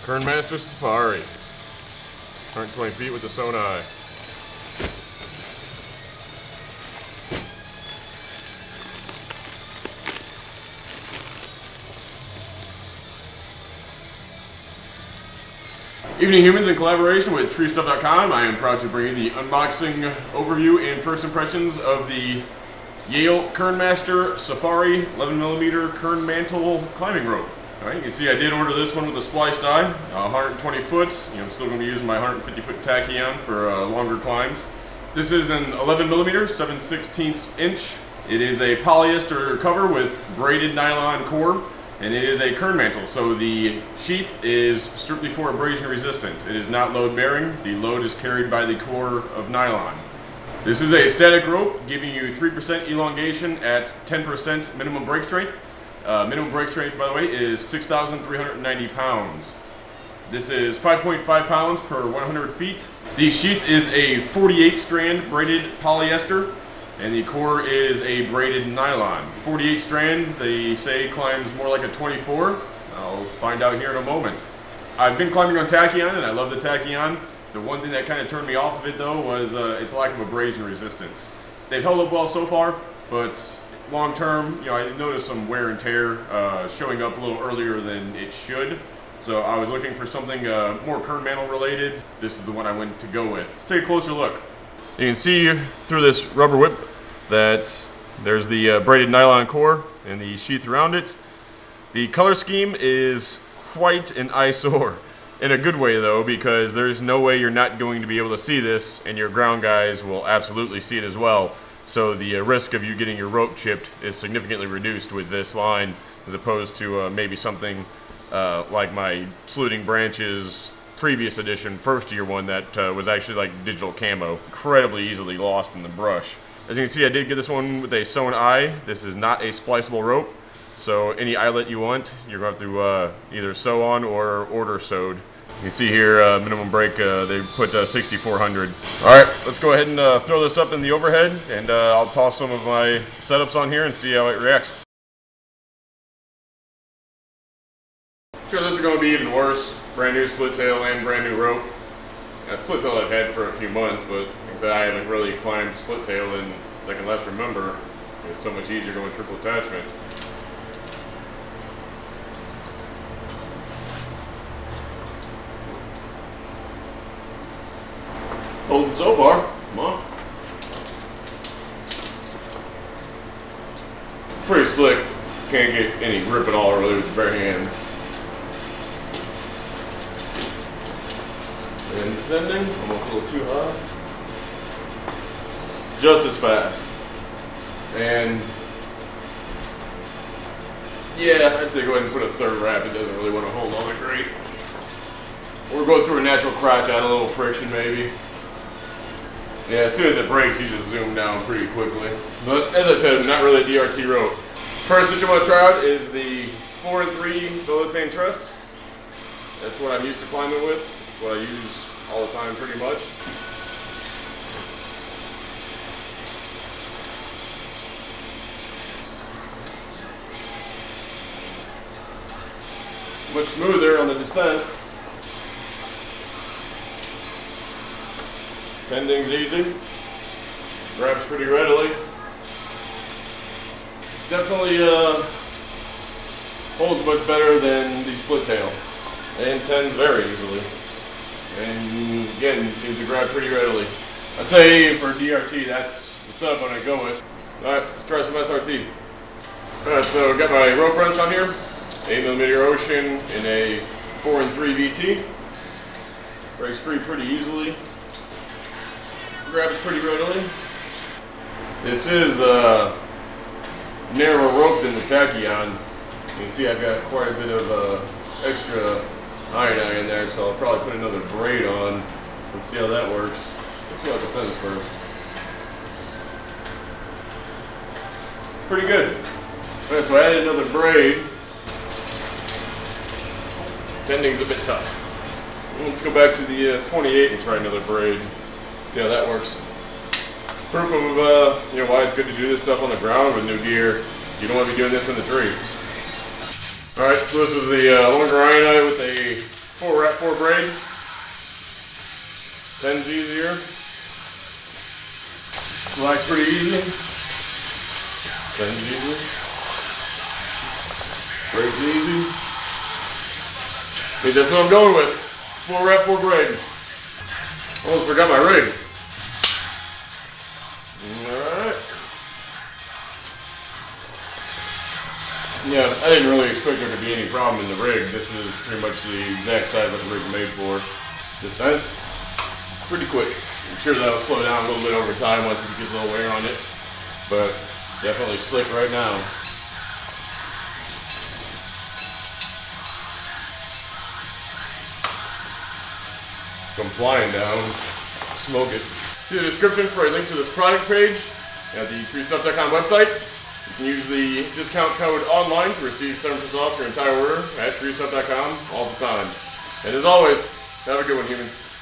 Kernmaster Safari. 120 feet with the Sonai. Evening humans, in collaboration with treestuff.com, I am proud to bring you the unboxing overview and first impressions of the Yale Kernmaster Safari 11mm Kern mantle climbing rope. Alright, you can see I did order this one with a spliced eye, 120 foot. I'm still going to be using my 150 foot tachyon for longer climbs. This is an 11mm, 7/16 inch. It is a polyester cover with braided nylon core. And it is a kern mantle, so the sheath is strictly for abrasion resistance. It is not load bearing. The load is carried by the core of nylon. This is a static rope giving you 3% elongation at 10% minimum break strength. Minimum break strength, by the way, is 6,390 pounds. This is 5.5 pounds per 100 feet. The sheath is a 48 strand braided polyester. And the core is a braided nylon. 48 strand, they say, climbs more like a 24. I'll find out here in a moment. I've been climbing on tachyon, and I love the tachyon. The one thing that kind of turned me off of it, though, was its lack of abrasion resistance. They've held up well so far, but long term, I noticed some wear and tear showing up a little earlier than it should. So I was looking for something more kern mantle related. This is the one I went to go with. Let's take a closer look. You can see through this rubber whip that there's the braided nylon core and the sheath around it. The color scheme is quite an eyesore, in a good way though, because there's no way you're not going to be able to see this, and your ground guys will absolutely see it as well. So the risk of you getting your rope chipped is significantly reduced with this line, as opposed to maybe something like my Saluting Branches previous edition first year one that was actually like digital camo, incredibly easily lost in the brush. As you can see, I did get this one with a sewn eye. This is not a spliceable rope, so any eyelet you want, you're going to have to either sew on or order sewed. You can see here, minimum break, they put 6,400. All right, let's go ahead and throw this up in the overhead, and I'll toss some of my setups on here and see how it reacts. Sure, this is going to be even worse. Brand new split tail and brand new rope. Split tail I've had for a few months, but like I said, I haven't really climbed split tail in I can last remember. It's so much easier going triple attachment. Holding so far. Come on. It's pretty slick. Can't get any grip at all really with the bare hands. And descending, almost a little too high. Just as fast. And yeah, I'd say go ahead and put a third wrap. It doesn't really want to hold all that great. Or go through a natural crotch, add a little friction maybe. Yeah, as soon as it breaks, you just zoom down pretty quickly. But as I said, not really a DRT rope. First that you want to try out is the 4-3 billetine truss. That's what I'm used to climbing with. It's what I use all the time pretty much. Much smoother on the descent. Tending's easy. Grabs pretty readily. Definitely holds much better than the split tail. And tends very easily. And again, seems to grab pretty readily. I'd say for DRT, that's the setup I'm going to go with. Alright, let's try some SRT. Alright, so I've got my rope wrench on here. 8mm Ocean in a 4-3 VT. Breaks free pretty easily. Grabs pretty readily. This is a narrower rope than the tachyon. You can see I've got quite a bit of extra iron in there, so I'll probably put another braid on. Let's see how that works. Let's see how it descends first. Pretty good. Alright, so I added another braid. Tending's a bit tough. Let's go back to the 28 and try another braid. See how that works. Proof of why it's good to do this stuff on the ground with new gear. You don't want to be doing this in the tree. Alright, so this is the longer iron eye with a 4 rep 4 braid. 10's easier. Relax pretty easy. 10's easy. Braid's easy. I think that's what I'm going with. 4 rep 4 braid. Almost forgot my rig. Alright. Yeah, I didn't really expect there to be any problem in the rig. This is pretty much the exact size that the rig's made for. This end, pretty quick. I'm sure that'll slow down a little bit over time once it gets a little wear on it. But definitely slick right now. Come flying down, smoke it. See the description for a link to this product page at the treestuff.com website. You can use the discount code online to receive 7% off your entire order at treestuff.com all the time. And as always, have a good one, humans.